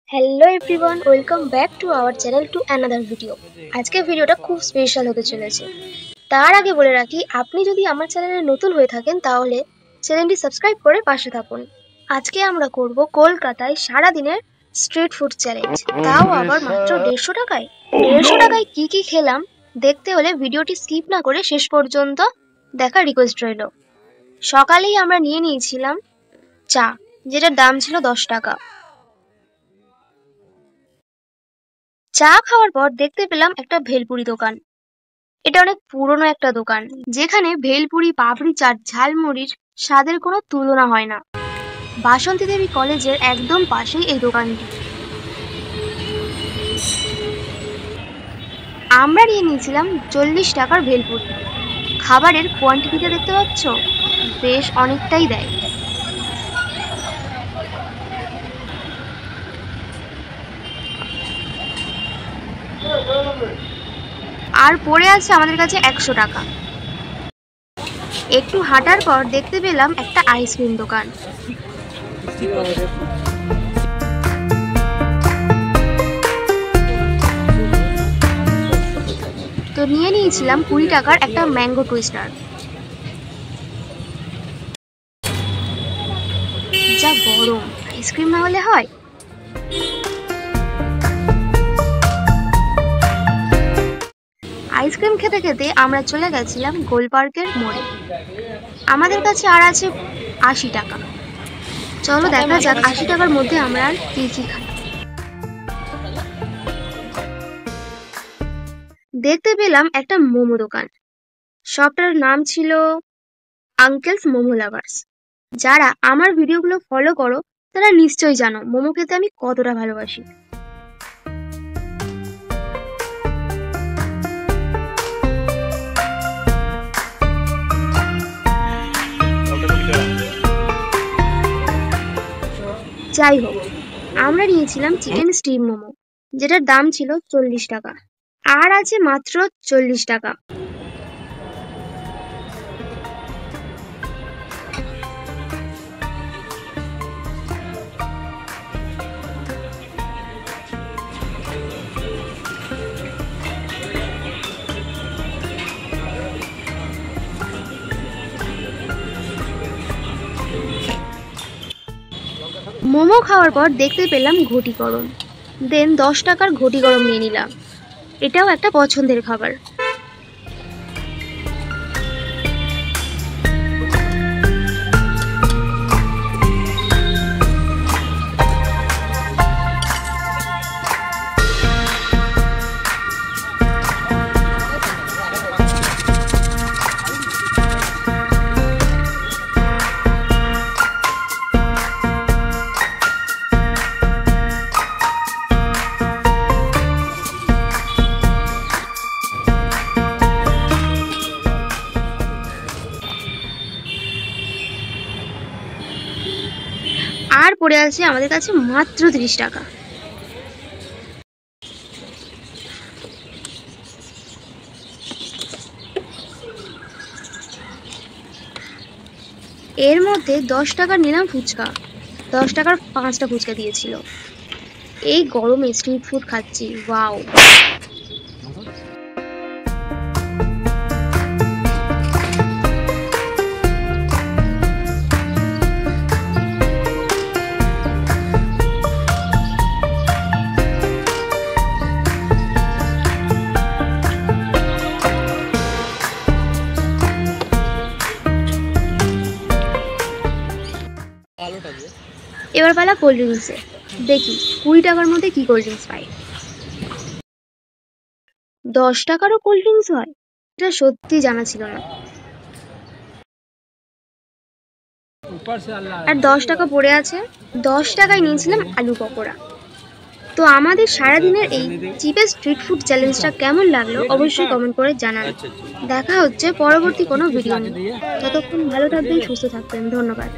Hello everyone, welcome back to our channel to another video. আজকের ভিডিওটা খুব special হতে চলেছে। তার আগে বলে রাখি, আপনি যদি আমার চ্যানেলে নতুন হয়ে থাকেন তাহলে চ্যানেলটি সাবস্ক্রাইব করে পাশে থাকুন। আজকে আমরা করব কলকাতায় সারাদিনের স্ট্রিট ফুড চ্যালেঞ্জ, তাও আবার মাত্র 150 টাকায়। 150 টাকায় কি কি খেলাম দেখতে হলে ভিডিওটি স্কিপ না করে শেষ পর্যন্ত দেখার রিকোয়েস্ট রইল। সকালেই আমরা নিয়ে নিয়েছিলাম চা, যেটার দাম ছিল 10 টাকা। চা খাওয়ার পর দেখতে পেলাম একটা ভেলপুরি দোকান। এটা অনেক পুরনো একটা দোকান, যেখানে ভেলপুরি, পাপড়ি চাট, ঝালমুড়ির স্বাদের কোনো তুলনা হয় না। বাসন্তী দেবী কলেজের একদম পাশেই এই দোকানটি। আমরা নিয়ে নিয়েছিলাম 40 টাকার ভেলপুরি। খাবারের কোয়ান্টিটিটা দেখতে পাচ্ছ, বেশ অনেকটাই দেয়। আর পড়ে আছে আমাদের কাছে 100 টাকা। একটু হাঁটার পর দেখতে পেলাম একটা আইসক্রিম দোকান। তো নিয়ে নিয়েছিলাম 20 টাকার একটা ম্যাঙ্গো টুইস্টার। যা গরম, আইসক্রিম না হলে হয়। আইসক্রিম খেতে খেতে আমরা চলে গেছিলাম গোল পার্কের মোড়ে। আমাদের কাছে আর আছে 80 টাকা। চলো দেখা যাক 80 টাকার মধ্যে আমরা আর কি কি খাই। দেখতে পেলাম একটা মোমো দোকান। শপটার নাম ছিল আঙ্কেলস মোমো লাভার্স। যারা আমার ভিডিওগুলো ফলো করো তারা নিশ্চয়ই জানো মোমো খেতে আমি কতটা ভালোবাসি। যাই হোক, আমরা নিয়েছিলাম চিকেন স্টিম মোমো, যেটার দাম ছিল 40 টাকা। আর আছে মাত্র 40 টাকা। মোমো খাওয়ার পর দেখতে পেলাম ঘটি গরম। দেন 10 টাকার ঘটি গরম নিয়ে নিলাম। এটাও একটা পছন্দের খাবার। আর পড়ে আছে আমাদের কাছে মাত্র 30 টাকা। এর মধ্যে 10 টাকার নিলাম ফুচকা। 10 টাকার 5টা ফুচকা দিয়েছিল। এই গরমে স্ট্রিট ফুড খাচ্ছি, ওয়াও। এবার পালা কোল্ড ড্রিঙ্কসে। দেখি 20 টাকার মধ্যে কি কোল্ড ড্রিঙ্কস পাই। 10 টাকারও কোল্ড ড্রিঙ্কস হয়, এটা সত্যি জানা ছিল না। আর 10 টাকা পড়ে আছে। 10 টাকায় নিয়েছিলাম আলু পকোড়া। তো আমাদের সারাদিনের এই চিপেস্ট স্ট্রিট ফুড চ্যালেঞ্জটা কেমন লাগলো অবশ্যই কমেন্ট করে জানান। দেখা হচ্ছে পরবর্তী কোনো ভিডিও নিয়ে। ততক্ষণ ভালো থাকবেন, সুস্থ থাকবেন। ধন্যবাদ।